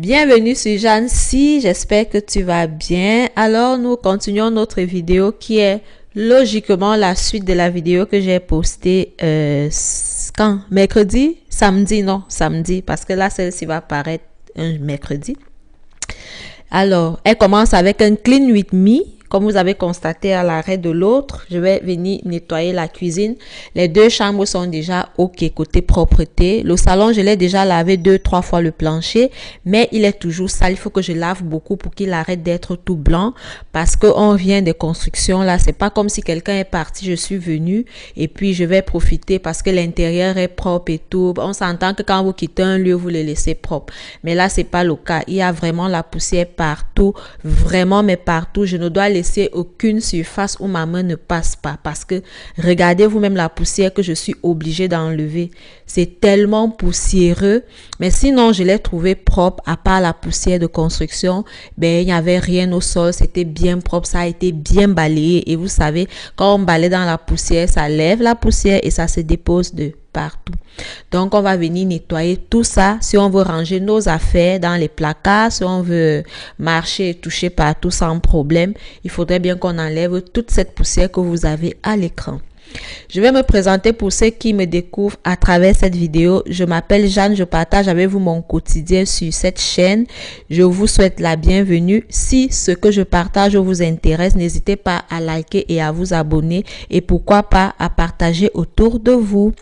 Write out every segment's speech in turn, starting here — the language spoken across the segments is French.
Bienvenue sur Jeanne Si, j'espère que tu vas bien. Alors nous continuons notre vidéo qui est logiquement la suite de la vidéo que j'ai postée quand? Mercredi? Samedi, non, samedi, parce que là celle-ci va apparaître un mercredi. Alors, elle commence avec un clean with me. Comme vous avez constaté à l'arrêt de l'autre, je vais venir nettoyer la cuisine. Les deux chambres sont déjà OK côté propreté. Le salon, je l'ai déjà lavé 2-3 fois le plancher, mais il est toujours sale. Il faut que je lave beaucoup pour qu'il arrête d'être tout blanc parce qu'on vient des constructions là. C'est pas comme si quelqu'un est parti, je suis venue et puis je vais profiter parce que l'intérieur est propre et tout. On s'entend que quand vous quittez un lieu, vous le laissez propre. Mais là, c'est pas le cas. Il y a vraiment la poussière partout, vraiment, mais partout. Je ne dois laisser aucune surface où ma main ne passe pas parce que regardez vous-même la poussière que je suis obligée d'enlever. C'est tellement poussiéreux, mais sinon je l'ai trouvé propre à part la poussière de construction. Ben il n'y avait rien au sol, c'était bien propre, ça a été bien balayé et vous savez quand on balaye dans la poussière, ça lève la poussière et ça se dépose de partout. Donc on va venir nettoyer tout ça si on veut ranger nos affaires dans les placards, si on veut marcher et toucher partout sans problème. Il faudrait bien qu'on enlève toute cette poussière que vous avez à l'écran. Je vais me présenter pour ceux qui me découvrent à travers cette vidéo. Je m'appelle Jeanne, je partage avec vous mon quotidien sur cette chaîne. Je vous souhaite la bienvenue. Si ce que je partage vous intéresse, n'hésitez pas à liker et à vous abonner et pourquoi pas à partager autour de vous.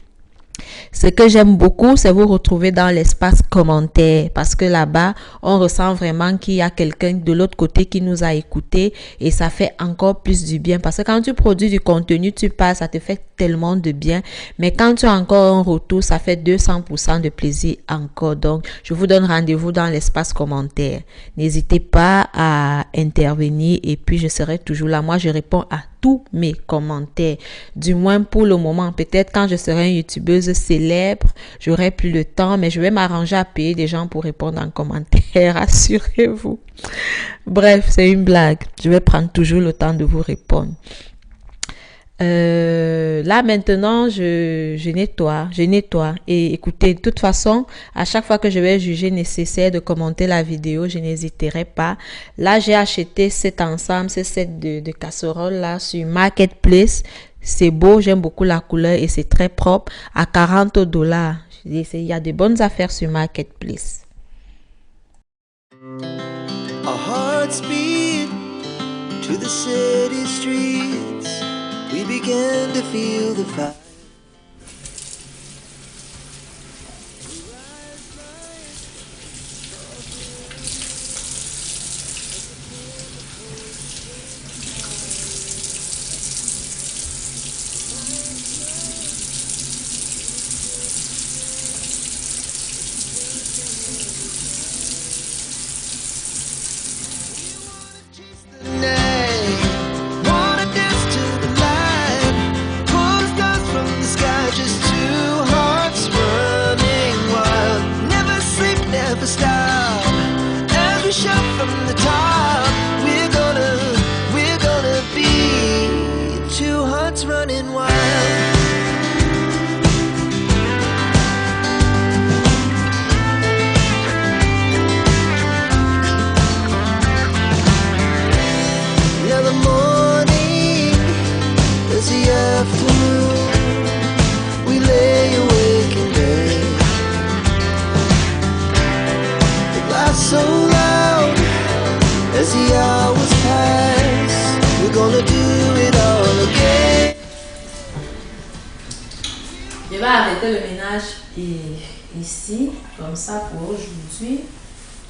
Ce que j'aime beaucoup, c'est vous retrouver dans l'espace commentaire parce que là-bas, on ressent vraiment qu'il y a quelqu'un de l'autre côté qui nous a écoutés et ça fait encore plus du bien parce que quand tu produis du contenu, tu passes, ça te fait tellement de bien. Mais quand tu as encore un retour, ça fait 200% de plaisir encore. Donc, je vous donne rendez-vous dans l'espace commentaire. N'hésitez pas à intervenir et puis je serai toujours là. Moi, je réponds à tous mes commentaires, du moins pour le moment. Peut-être quand je serai une youtubeuse célèbre, j'aurai plus le temps, mais je vais m'arranger à payer des gens pour répondre en commentaire, rassurez-vous. Bref, c'est une blague. Je vais prendre toujours le temps de vous répondre. Là maintenant je nettoie et écoutez, de toute façon à chaque fois que je vais juger nécessaire de commenter la vidéo, je n'hésiterai pas. Là j'ai acheté cet ensemble, ce set de casseroles là sur Marketplace. C'est beau, j'aime beaucoup la couleur et c'est très propre à $40. Il y a de bonnes affaires sur Marketplace. Our hearts beat to the city streets. We began to feel the fire. Running wild. Now the morning is the afternoon. We lay awake in bed. The laughs so loud as the hours pass. We're gonna do it all again. Je vais arrêter le ménage ici, comme ça pour aujourd'hui.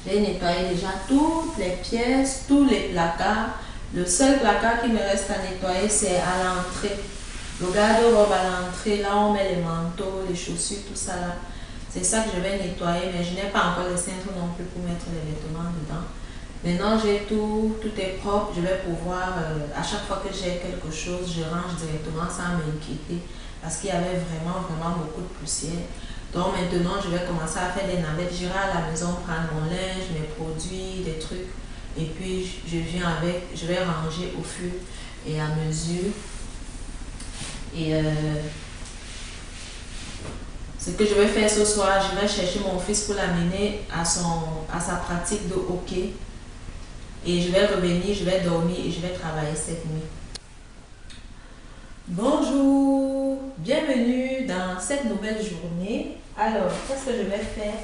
J'ai nettoyé déjà toutes les pièces, tous les placards. Le seul placard qui me reste à nettoyer, c'est à l'entrée. Le garde-robe à l'entrée, là on met les manteaux, les chaussures, tout ça là. C'est ça que je vais nettoyer, mais je n'ai pas encore le cintre non plus pour mettre les vêtements dedans. Maintenant j'ai tout est propre. Je vais pouvoir, à chaque fois que j'ai quelque chose, je range directement sans m'inquiéter. Parce qu'il y avait vraiment beaucoup de poussière. Donc maintenant, je vais commencer à faire des navettes. J'irai à la maison prendre mon linge, mes produits, des trucs. Et puis, je vais ranger au fur et à mesure. Et Ce que je vais faire ce soir, je vais chercher mon fils pour l'amener à sa pratique de hockey. Et je vais revenir, je vais dormir et je vais travailler cette nuit. Bonjour, bienvenue dans cette nouvelle journée. Alors, qu'est-ce que je vais faire?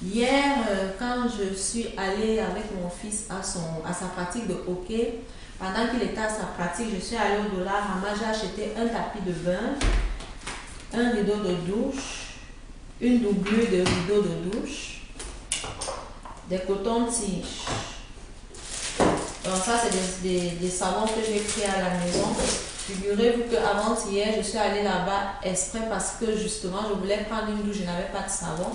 Hier, quand je suis allée avec mon fils à sa pratique de hockey, pendant qu'il était à sa pratique, je suis allée au Dollarama, j'ai acheté un tapis de bain, un rideau de douche, une doublure de rideau de douche, des cotons-tiges. Donc ça, c'est des savons que j'ai pris à la maison. Figurez-vous qu'avant-hier, je suis allée là-bas exprès parce que justement, je voulais prendre une douche, je n'avais pas de savon.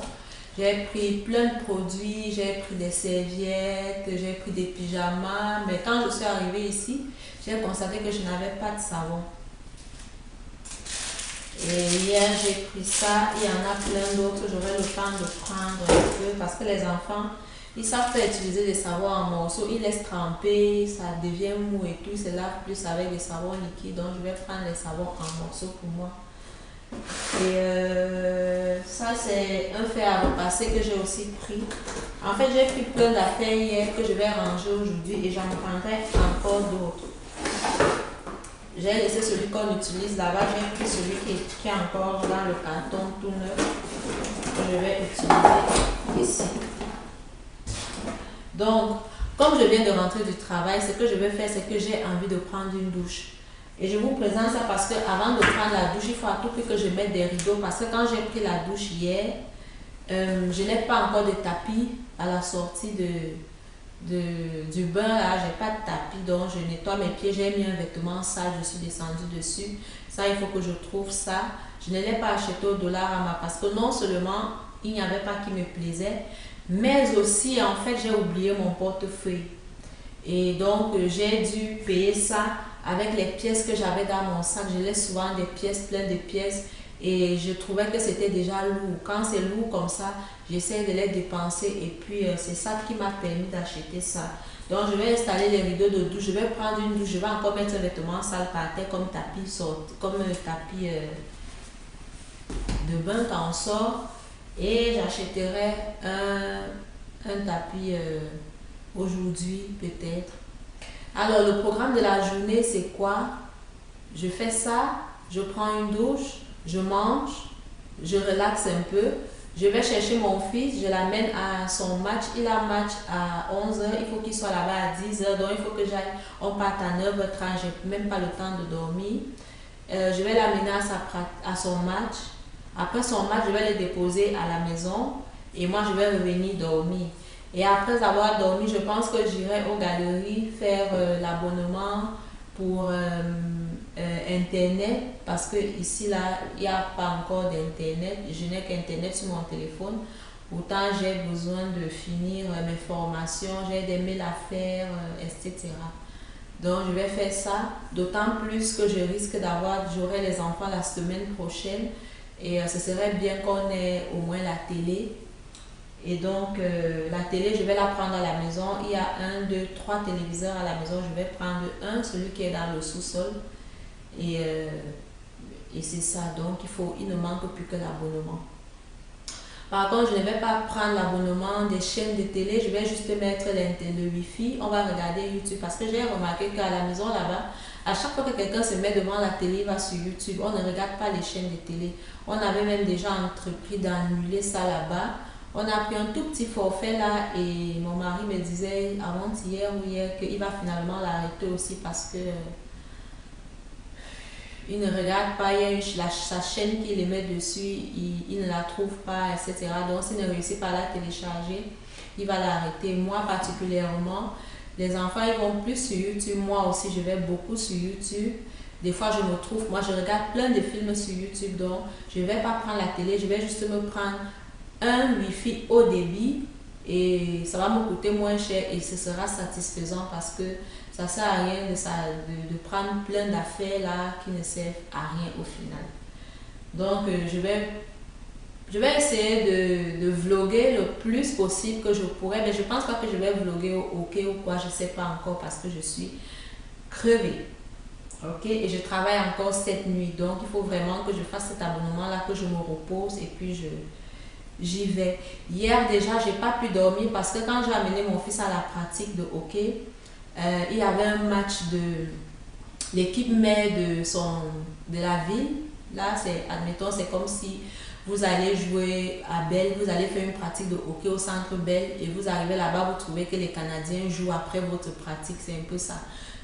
J'ai pris plein de produits, j'ai pris des serviettes, j'ai pris des pyjamas. Mais quand je suis arrivée ici, j'ai constaté que je n'avais pas de savon. Et hier, j'ai pris ça. Il y en a plein d'autres. J'aurai le temps de prendre un peu parce que les enfants, ils savent faire utiliser des savons en morceaux. Ils laissent tremper, ça devient mou et tout. Ils se lavent plus avec des savons liquides. Donc, je vais prendre les savons en morceaux pour moi. Et ça, c'est un fer à repasser que j'ai aussi pris. En fait, j'ai pris plein d'affaires hier que je vais ranger aujourd'hui et j'en prendrai encore d'autres. J'ai laissé celui qu'on utilise là-bas. J'ai pris celui qui est encore dans le carton tout neuf que je vais utiliser ici. Donc, comme je viens de rentrer du travail, ce que je vais faire, c'est que j'ai envie de prendre une douche. Et je vous présente ça parce que avant de prendre la douche, il faut à tout prix que je mette des rideaux. Parce que quand j'ai pris la douche hier, je n'ai pas encore de tapis à la sortie du bain. Là, j'ai pas de tapis, donc je nettoie mes pieds. J'ai mis un vêtement sale, je suis descendue dessus. Ça, il faut que je trouve ça. Je ne l'ai pas acheté au Dollarama parce que non seulement il n'y avait pas qui me plaisait, mais aussi en fait j'ai oublié mon portefeuille. Et donc j'ai dû payer ça avec les pièces que j'avais dans mon sac. Je laisse souvent des pièces, plein de pièces. Et je trouvais que c'était déjà lourd. Quand c'est lourd comme ça, j'essaie de les dépenser. Et puis, c'est ça qui m'a permis d'acheter ça. Donc, je vais installer les rideaux de douche. Je vais prendre une douche. Je vais encore mettre un vêtement sale par terre comme tapis, de bain quand on sort. Et j'achèterai un tapis aujourd'hui, peut-être. Alors, le programme de la journée, c'est quoi? Je fais ça, je prends une douche, je mange, je relaxe un peu. Je vais chercher mon fils, je l'amène à son match. Il a match à 11h, il faut qu'il soit là-bas à 10h. Donc, il faut que j'aille, on parte à 9h30, je n'ai même pas le temps de dormir. Je vais l'amener à son match. Après son match, je vais le déposer à la maison et moi, je vais revenir dormir. Et après avoir dormi, je pense que j'irai aux galeries faire l'abonnement pour Internet parce que ici, là, il n'y a pas encore d'Internet. Je n'ai qu'Internet sur mon téléphone. Pourtant, j'ai besoin de finir mes formations, j'ai des mails à faire, etc. Donc, je vais faire ça. D'autant plus que j'aurai les enfants la semaine prochaine. Et ce serait bien qu'on ait au moins la télé. Et donc, la télé, je vais la prendre à la maison. Il y a 1, 2, 3 téléviseurs à la maison. Je vais prendre celui qui est dans le sous-sol. Et c'est ça. Donc, il ne manque plus que l'abonnement. Par contre, je ne vais pas prendre l'abonnement des chaînes de télé. Je vais juste mettre le Wi-Fi. On va regarder YouTube. Parce que j'ai remarqué qu'à la maison, là-bas, à chaque fois que quelqu'un se met devant la télé, il va sur YouTube. On ne regarde pas les chaînes de télé. On avait même déjà entrepris d'annuler ça là-bas. On a pris un tout petit forfait là et mon mari me disait avant-hier ou hier qu'il va finalement l'arrêter aussi parce que il ne regarde pas, il y a sa chaîne qu'il met dessus, il ne la trouve pas, etc. Donc s'il ne réussit pas à la télécharger, il va l'arrêter. Moi particulièrement, les enfants ils vont plus sur YouTube, moi aussi je vais beaucoup sur YouTube. Des fois moi je regarde plein de films sur YouTube, donc je ne vais pas prendre la télé, je vais juste me prendre un Wi-Fi haut débit et ça va me coûter moins cher et ce sera satisfaisant parce que ça ne sert à rien de prendre plein d'affaires là qui ne servent à rien au final. Donc je vais essayer de vlogger le plus possible que je pourrais, mais je pense pas que je vais vlogger au hockey ou quoi, je ne sais pas encore parce que je suis crevée. Ok, et je travaille encore cette nuit. Donc, il faut vraiment que je fasse cet abonnement-là, que je me repose et puis j'y vais. Hier, déjà, j'ai pas pu dormir parce que quand j'ai amené mon fils à la pratique de hockey, il y avait un match de l'équipe mère de la ville. Là, admettons, c'est comme si vous allez jouer à Belle, vous allez faire une pratique de hockey au centre Belle et vous arrivez là-bas, vous trouvez que les Canadiens jouent après votre pratique, c'est un peu ça.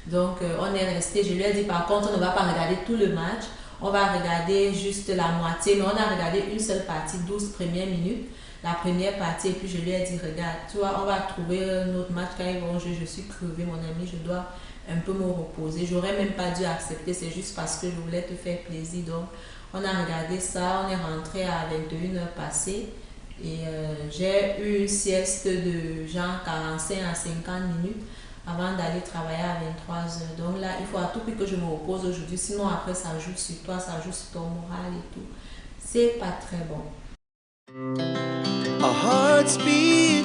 Donc, on est resté, je lui ai dit par contre, on ne va pas regarder tout le match, on va regarder juste la moitié, mais on a regardé une seule partie, 12 premières minutes, la première partie, et puis je lui ai dit, regarde, tu vois, on va trouver un autre match quand ils vont jouer, je suis crevée, mon ami, je dois un peu me reposer. J'aurais même pas dû accepter, c'est juste parce que je voulais te faire plaisir. Donc, on a regardé ça, on est rentré à 21h passées et j'ai eu une sieste de genre 45 à 50 minutes avant d'aller travailler à 23h. Donc là, il faut à tout prix que je me repose aujourd'hui, sinon après ça joue sur toi, ça joue sur ton moral et tout. C'est pas très bon. Our hearts beat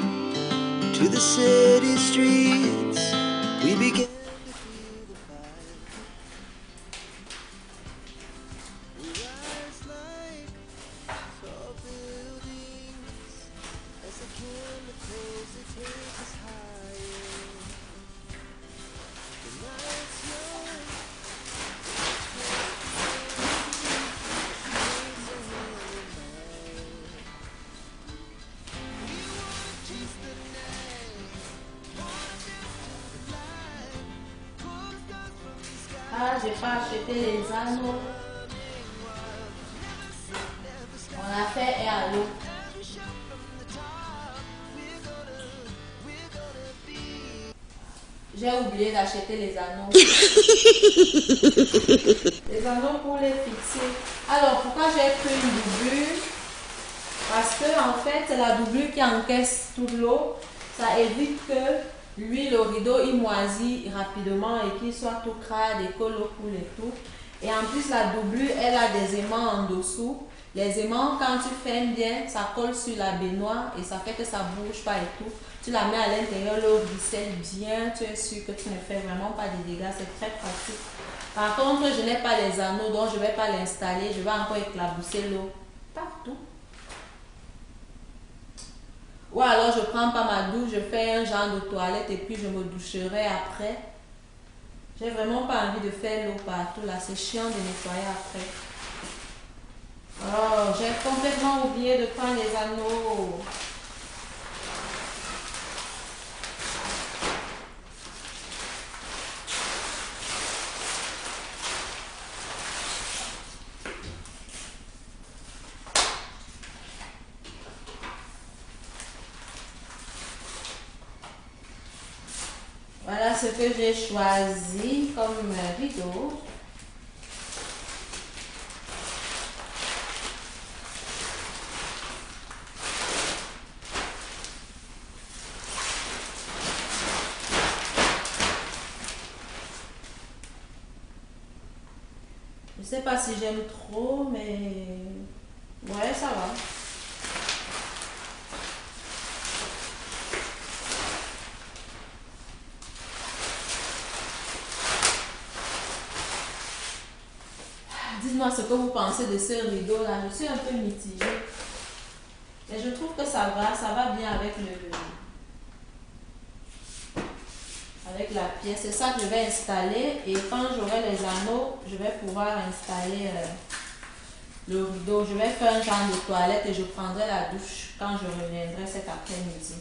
to the city streets. We began to feel the fire. We rise like tall buildings as the chemicals they take us higher. The night's young, chase the night, Ah, j'ai pas acheté les anneaux. On a fait et à l'eau. J'ai oublié d'acheter les anneaux. Les anneaux pour les fixer. Alors, pourquoi j'ai pris une doublure? Parce que en fait, c'est la doublure qui encaisse toute l'eau. Ça évite que lui, le rideau, il moisit rapidement et qu'il soit tout crade et que l'eau coule et tout. Et en plus, la doublure, elle a des aimants en dessous. Les aimants, quand tu fermes bien, ça colle sur la baignoire et ça fait que ça ne bouge pas et tout. Tu la mets à l'intérieur, l'eau ruisselle bien, tu es sûr que tu ne fais vraiment pas de dégâts, c'est très pratique. Par contre, je n'ai pas les anneaux, donc je ne vais pas l'installer, je vais encore éclabousser l'eau partout. Ou alors je prends pas ma douche, je fais un genre de toilette et puis je me doucherai après. J'ai vraiment pas envie de faire l'eau partout là, c'est chiant de nettoyer après. Oh, j'ai complètement oublié de prendre les anneaux. Voilà ce que j'ai choisi comme rideau. Je sais pas si j'aime trop, mais ouais, ça va. Dites-moi ce que vous pensez de ce rideau là. Je suis un peu mitigée. Mais je trouve que ça va bien avec avec la pièce. C'est ça que je vais installer et quand j'aurai les anneaux, je vais pouvoir installer le rideau. Je vais faire un genre de toilette et je prendrai la douche quand je reviendrai cet après-midi.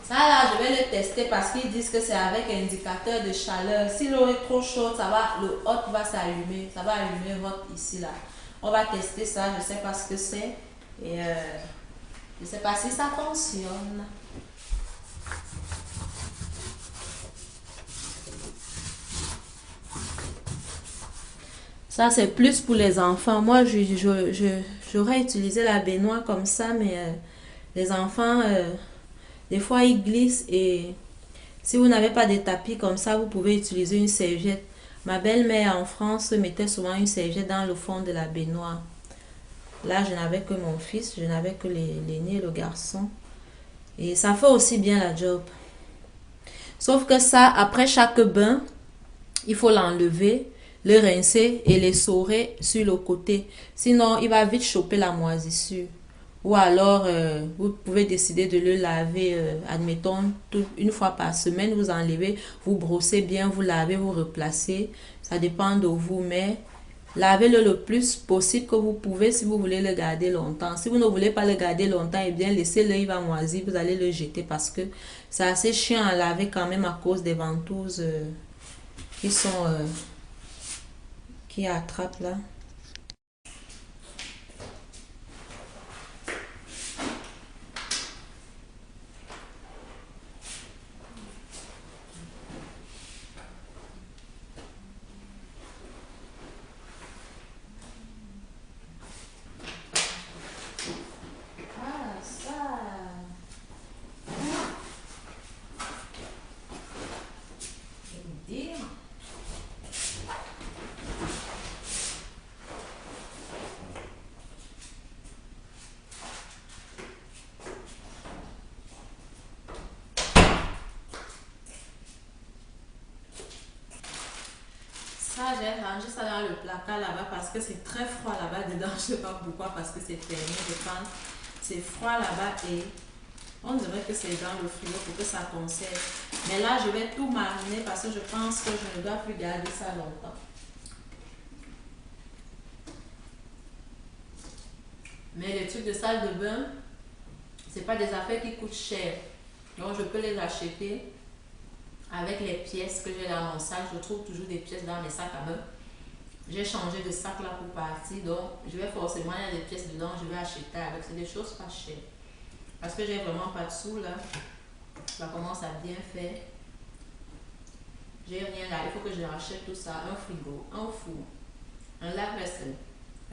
Ça là, je vais le tester parce qu'ils disent que c'est avec indicateur de chaleur. Si l'eau est trop chaude, ça va, le hot va s'allumer. Ça va allumer hot ici là. On va tester ça, je sais pas ce que c'est. Et je sais pas si ça fonctionne. Ça, c'est plus pour les enfants. Moi, j'aurais utilisé la baignoire comme ça, mais les enfants, des fois, ils glissent et si vous n'avez pas de tapis comme ça, vous pouvez utiliser une serviette. Ma belle-mère en France mettait souvent une serviette dans le fond de la baignoire. Là, je n'avais que mon fils, je n'avais que l'aîné, le garçon. Et ça fait aussi bien la job. Sauf que ça, après chaque bain, il faut l'enlever, le rincer et l'essorer sur le côté. Sinon, il va vite choper la moisissure. Ou alors, vous pouvez décider de le laver, admettons, une fois par semaine, vous enlevez, vous brossez bien, vous lavez, vous replacez. Ça dépend de vous, mais lavez-le le plus possible que vous pouvez si vous voulez le garder longtemps. Si vous ne voulez pas le garder longtemps, eh bien, laissez-le, il va moisir, vous allez le jeter parce que c'est assez chiant à laver quand même à cause des ventouses qui sont, qui attrapent là. Ça, j'ai rangé ça dans le placard là-bas parce que c'est très froid là-bas dedans. Je ne sais pas pourquoi, parce que c'est fermé, je pense. C'est froid là-bas et on dirait que c'est dans le frigo pour que ça conserve. Mais là, je vais tout mariner parce que je pense que je ne dois plus garder ça longtemps. Mais les trucs de salle de bain, c'est pas des affaires qui coûtent cher. Donc, je peux les acheter avec les pièces que j'ai dans mon sac. Je trouve toujours des pièces dans mes sacs à main. J'ai changé de sac là pour partir, donc je vais forcément, il y a des pièces dedans, je vais acheter avec. C'est des choses pas chères. Parce que j'ai vraiment pas de sous là. Ça commence à bien faire. J'ai rien là, il faut que je rachète tout ça. Un frigo, un four, un lave-vaisselle,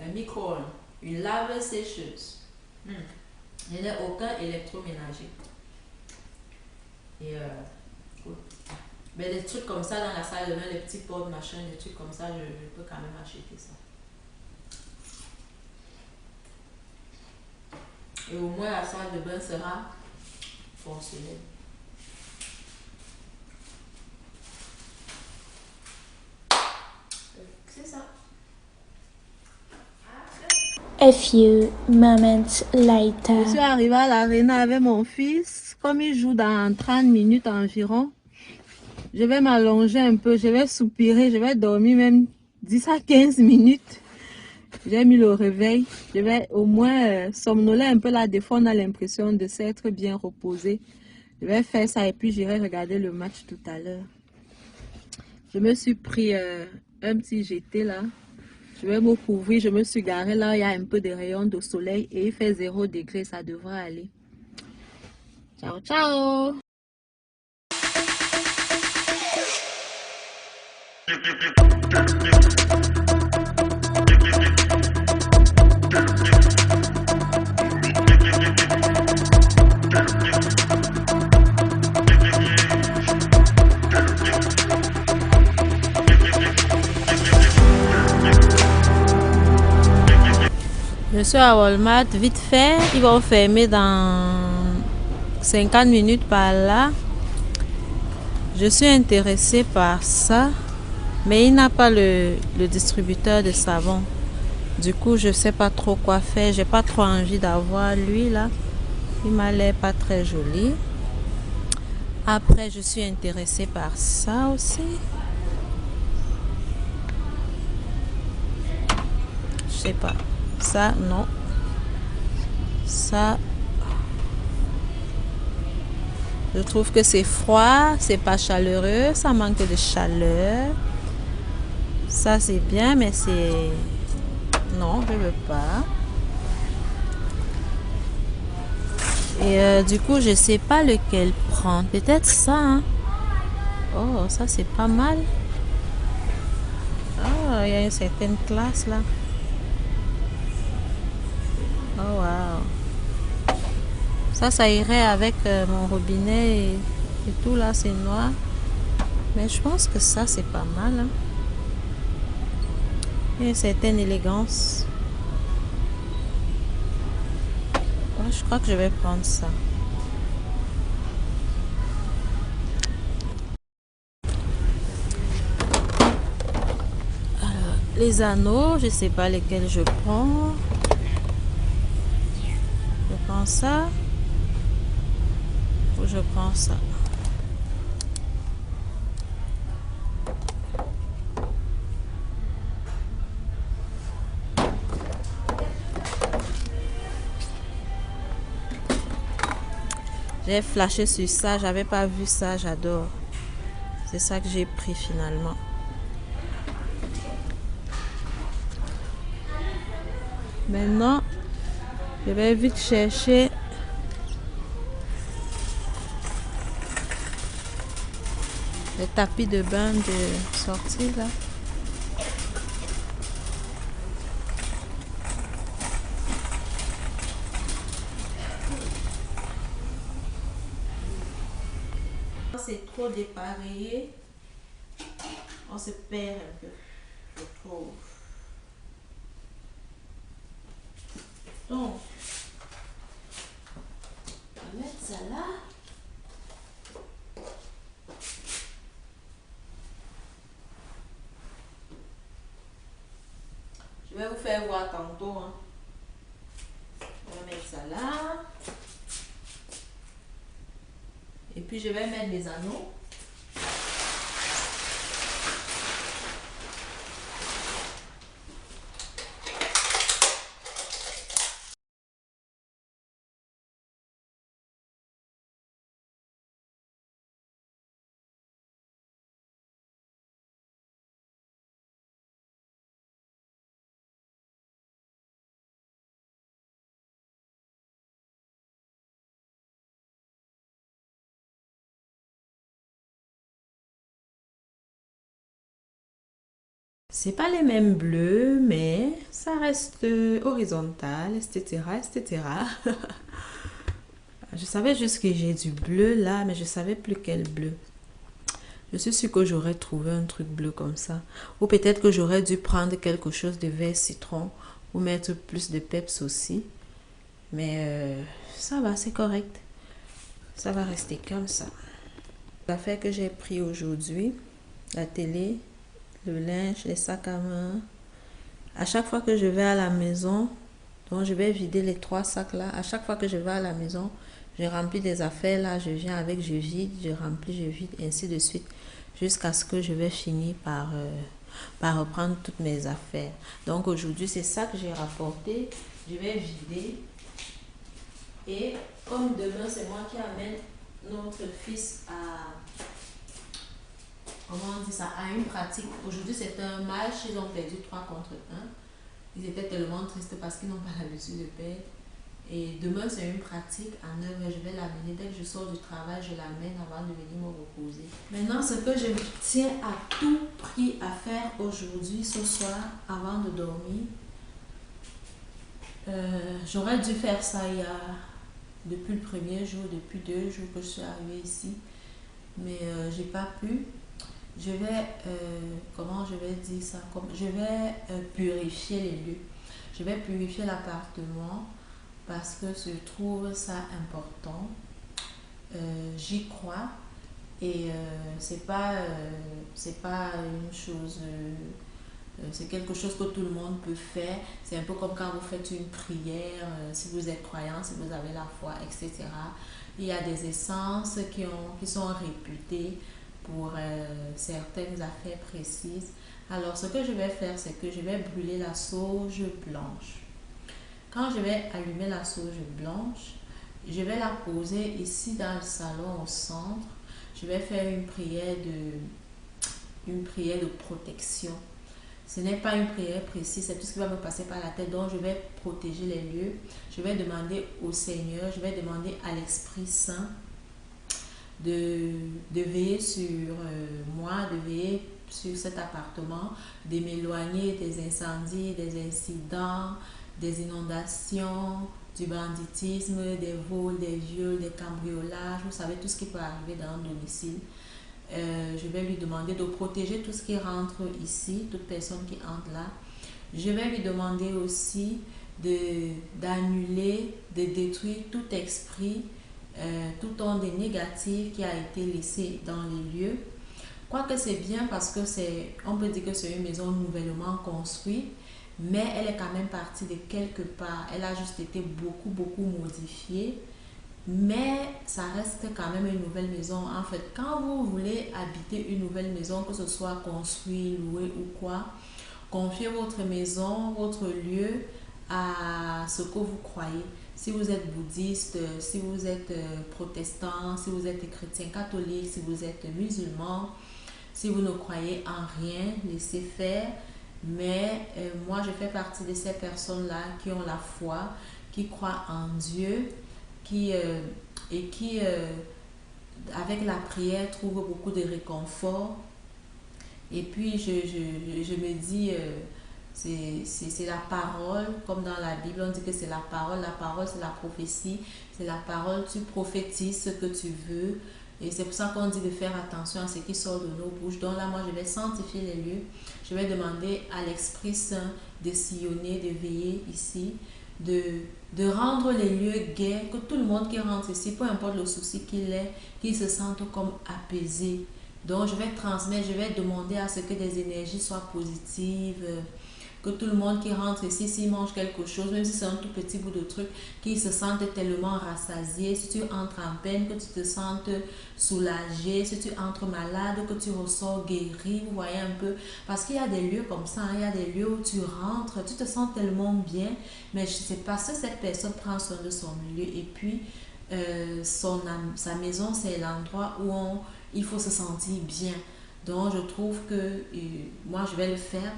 un micro-ondes, une lave-sécheuse. Je n'ai aucun électroménager. Et mais des trucs comme ça dans la salle de bain, les petits pots, machin, des trucs comme ça, je peux quand même acheter ça. Et au moins la salle de bain sera fonctionnelle. C'est ça. A few moments later. Je suis arrivée à l'arena avec mon fils. Comme il joue dans 30 minutes environ, je vais m'allonger un peu, je vais soupirer, je vais dormir même 10 à 15 minutes. J'ai mis le réveil. Je vais au moins somnoler un peu là. Des fois, on a l'impression de s'être bien reposé. Je vais faire ça et puis j'irai regarder le match tout à l'heure. Je me suis pris un petit GT là. Je vais me couvrir. Je me suis garée là. Il y a un peu de rayons de soleil et il fait 0 degré. Ça devrait aller. Ciao, ciao! Je suis à Walmart, vite fait, ils vont fermer dans 50 minutes par là. Je suis intéressée par ça, mais il n'a pas le distributeur de savon. Du coup, je sais pas trop quoi faire. J'ai pas trop envie d'avoir lui là. Il m'a l'air pas très joli. Après, je suis intéressée par ça aussi. Je sais pas. Ça, non. Ça, je trouve que c'est froid, c'est pas chaleureux, ça manque de chaleur. Ça, c'est bien, mais c'est... Non, je veux pas. Et du coup, je sais pas lequel prendre. Peut-être ça, hein. Oh, ça, c'est pas mal. Ah, il y a une certaine classe, là. Oh, wow. Ça irait avec mon robinet et tout, là, c'est noir. Mais je pense que ça, c'est pas mal, hein. Il y a une certaine élégance. Je crois que je vais prendre ça. Alors, les anneaux, je sais pas lesquels je prends. Je prends ça. Ou je prends ça. J'ai flashé sur ça, j'avais pas vu ça, j'adore. C'est ça que j'ai pris finalement. Maintenant, je vais vite chercher le tapis de bain de sortie là. C'est trop dépareillé, on se perd un peu, je trouve. Donc, on va mettre ça là. Je vais vous faire voir tantôt. Hein. On va mettre ça là. Et puis je vais mettre mes anneaux. C'est pas les mêmes bleus, mais ça reste horizontal, etc., etc. Je savais juste que j'ai du bleu là, mais je savais plus quel bleu. Je suis sûre que j'aurais trouvé un truc bleu comme ça. Ou peut-être que j'aurais dû prendre quelque chose de vert citron ou mettre plus de peps aussi. Mais ça va, c'est correct. Ça va rester comme ça. L'affaire que j'ai pris aujourd'hui, la télé, le linge, les sacs à main. À chaque fois que je vais à la maison, donc je vais vider les 3 sacs là. À chaque fois que je vais à la maison, je remplis des affaires là, je viens avec, je vide, je remplis, je vide, ainsi de suite. Jusqu'à ce que je vais finir par reprendre toutes mes affaires. Donc aujourd'hui, c'est ça que j'ai rapporté. Je vais vider. Et comme demain, c'est moi qui amène notre fils à... Comment on dit ça? À une pratique. Aujourd'hui, c'est un match. Ils ont perdu 3 contre 1. Ils étaient tellement tristes parce qu'ils n'ont pas l'habitude de perdre. Et demain, c'est une pratique. À 9h, je vais l'amener. Dès que je sors du travail, je l'amène avant de venir me reposer. Maintenant, ce que je tiens à tout prix à faire aujourd'hui, ce soir, avant de dormir, j'aurais dû faire ça depuis le premier jour, depuis 2 jours que je suis arrivée ici. Mais j'ai pas pu. Je vais, comment je vais dire ça? Je vais purifier les lieux. Je vais purifier l'appartement parce que je trouve ça important. J'y crois et c'est pas une chose, c'est quelque chose que tout le monde peut faire. C'est un peu comme quand vous faites une prière, si vous êtes croyant, si vous avez la foi, etc. Il y a des essences qui sont réputées pour certaines affaires précises. Alors, ce que je vais faire, c'est que je vais brûler la sauge blanche. Quand je vais allumer la sauge blanche, je vais la poser ici dans le salon au centre. Je vais faire une prière de protection. Ce n'est pas une prière précise, c'est tout ce qui va me passer par la tête. Donc, je vais protéger les lieux. Je vais demander au Seigneur, je vais demander à l'Esprit Saint de veiller sur moi, de veiller sur cet appartement, de m'éloigner des incendies, des incidents, des inondations, du banditisme, des vols, des viols, des cambriolages. Vous savez, tout ce qui peut arriver dans un domicile. Je vais lui demander de protéger tout ce qui rentre ici, toute personne qui entre là. Je vais lui demander aussi d'annuler, de détruire tout esprit, tout onde négative qui a été laissé dans les lieux. Quoique c'est bien parce que on peut dire que c'est une maison nouvellement construite, mais elle est quand même partie de quelque part. Elle a juste été beaucoup modifiée, mais ça reste quand même une nouvelle maison. En fait, quand vous voulez habiter une nouvelle maison, que ce soit construit, loué ou quoi, confiez votre maison, votre lieu à ce que vous croyez. Si vous êtes bouddhiste, si vous êtes protestant, si vous êtes chrétien catholique, si vous êtes musulman, si vous ne croyez en rien, laissez faire. Mais moi, je fais partie de ces personnes-là qui ont la foi, qui croient en Dieu, et qui, avec la prière, trouvent beaucoup de réconfort. Et puis, je me dis, c'est la parole, comme dans la Bible, on dit que c'est la parole c'est la prophétie, c'est la parole, tu prophétises ce que tu veux. Et c'est pour ça qu'on dit de faire attention à ce qui sort de nos bouches. Donc là, moi, je vais sanctifier les lieux. Je vais demander à l'Esprit Saint de sillonner, de veiller ici, de rendre les lieux gais, que tout le monde qui rentre ici, peu importe le souci qu'il ait, qu'il se sente comme apaisé. Donc, je vais transmettre, je vais demander à ce que des énergies soient positives, que tout le monde qui rentre ici, s'il mange quelque chose, même si c'est un tout petit bout de truc, qu'il se sente tellement rassasié. Si tu entres en peine, que tu te sentes soulagé. Si tu entres malade, que tu ressors guéri. Vous voyez un peu. Parce qu'il y a des lieux comme ça, hein, il y a des lieux où tu rentres, tu te sens tellement bien, mais c'est parce que cette personne prend soin de son milieu. Et puis, sa maison, c'est l'endroit où il faut se sentir bien. Donc, je trouve que moi, je vais le faire.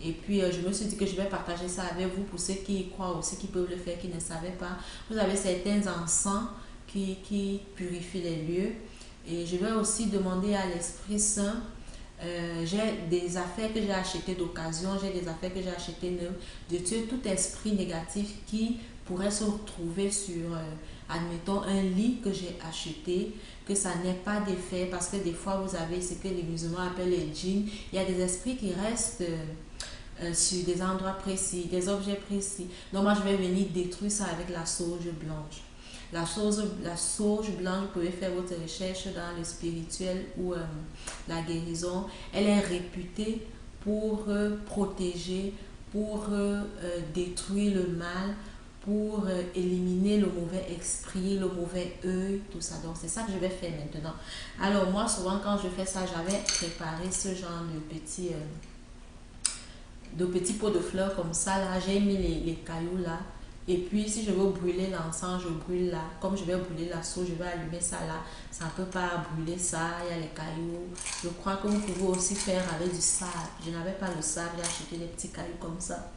Et puis, je me suis dit que je vais partager ça avec vous pour ceux qui y croient aussi, qui peuvent le faire, qui ne savaient pas. Vous avez certains encens qui purifient les lieux. Et je vais aussi demander à l'Esprit Saint. J'ai des affaires que j'ai achetées d'occasion, j'ai des affaires que j'ai achetées neuves, de tuer tout esprit négatif qui pourrait se retrouver sur, admettons, un lit que j'ai acheté, que ça n'ait pas d'effet, parce que des fois vous avez ce que les musulmans appellent les djinns. Il y a des esprits qui restent sur des endroits précis, des objets précis. Donc moi je vais venir détruire ça avec la sauge blanche. La sauge blanche, vous pouvez faire votre recherche dans le spirituel ou la guérison. Elle est réputée pour protéger, pour détruire le mal, pour éliminer le mauvais esprit, le mauvais œil, tout ça. Donc c'est ça que je vais faire maintenant. Alors moi souvent quand je fais ça, j'avais préparé ce genre de petits pots de fleurs comme ça. Là, j'ai mis les cailloux là. Et puis, si je veux brûler l'encens, je brûle là. Comme je vais brûler la sauce, je vais allumer ça là. Ça ne peut pas brûler ça. Il y a les cailloux. Je crois que vous pouvez aussi faire avec du sable. Je n'avais pas le sable, j'ai acheté des petits cailloux comme ça.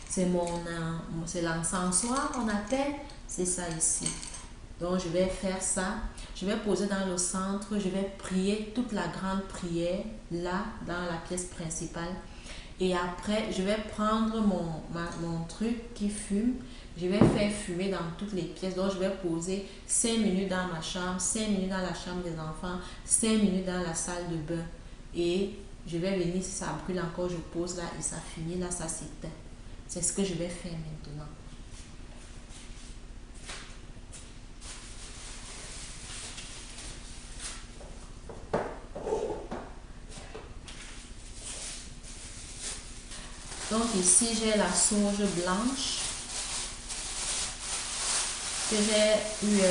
C'est l'encensoir qu'on appelle. C'est ça ici. Donc, je vais faire ça. Je vais poser dans le centre. Je vais prier toute la grande prière là, dans la pièce principale. Et après, je vais prendre mon truc qui fume. Je vais faire fumer dans toutes les pièces. Donc, je vais poser 5 minutes dans ma chambre, 5 minutes dans la chambre des enfants, 5 minutes dans la salle de bain. Et je vais venir, si ça brûle encore, je pose là et ça finit là, ça s'éteint. C'est ce que je vais faire maintenant. Donc ici, j'ai la sauge blanche que j'ai eu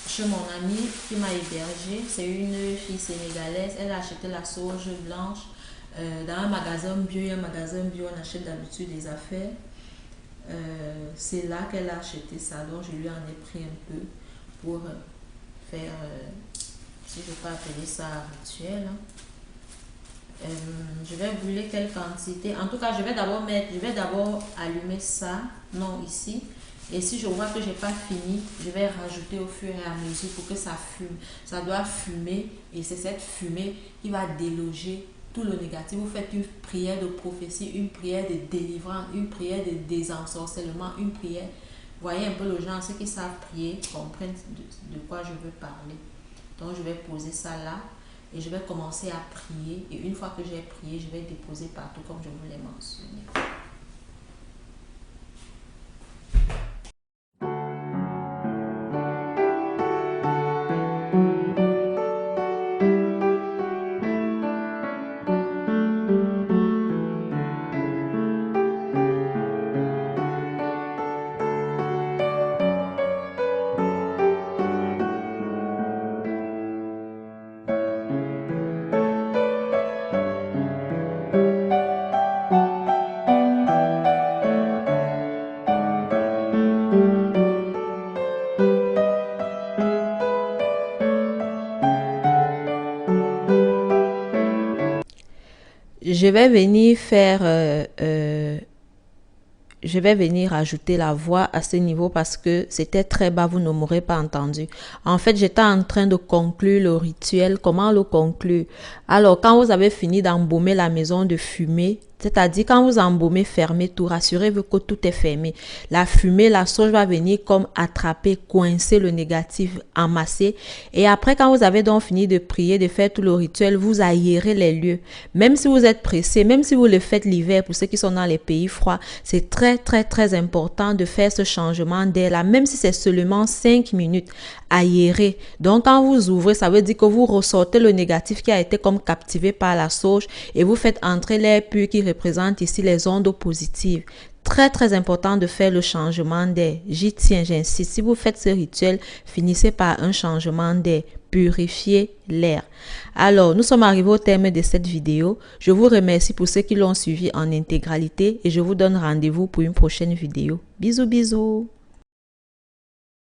chez mon amie qui m'a hébergée. C'est une fille sénégalaise. Elle a acheté la sauge blanche dans un magasin bio. Il y a un magasin bio, on achète d'habitude des affaires. C'est là qu'elle a acheté ça. Donc je lui en ai pris un peu pour faire, si je peux appeler ça rituel. Je vais brûler quelle quantité. En tout cas, je vais d'abord allumer ça, non ici. Et si je vois que j'ai pas fini, je vais rajouter au fur et à mesure pour que ça fume. Ça doit fumer et c'est cette fumée qui va déloger tout le négatif. Vous faites une prière de prophétie, une prière de délivrance, une prière de désensorcellement, une prière. Voyez un peu les gens, ceux qui savent prier, comprennent de quoi je veux parler. Donc je vais poser ça là. Et je vais commencer à prier. Et une fois que j'ai prié, je vais déposer partout comme je vous l'ai mentionné. je vais venir faire... je vais venir ajouter la voix à ce niveau parce que c'était très bas, vous ne m'aurez pas entendu. En fait, j'étais en train de conclure le rituel. Comment le conclure? Alors, quand vous avez fini d'embaumer la maison de fumée, c'est-à-dire quand vous embaumez, fermez tout, rassurez-vous que tout est fermé. La fumée, la sauge va venir comme attraper, coincer le négatif, amasser. Et après, quand vous avez donc fini de prier, de faire tout le rituel, vous aérez les lieux. Même si vous êtes pressé, même si vous le faites l'hiver, pour ceux qui sont dans les pays froids, c'est très important de faire ce changement d'air là, même si c'est seulement 5 minutes, aérer. Donc, quand vous ouvrez, ça veut dire que vous ressortez le négatif qui a été comme captivé par la sauge et vous faites entrer l'air pur qui représente ici les ondes positives. Très important de faire le changement d'air. J'y tiens, j'insiste. Si vous faites ce rituel, finissez par un changement d'air. Purifiez l'air. Alors, nous sommes arrivés au terme de cette vidéo. Je vous remercie pour ceux qui l'ont suivi en intégralité et je vous donne rendez-vous pour une prochaine vidéo. Bisous.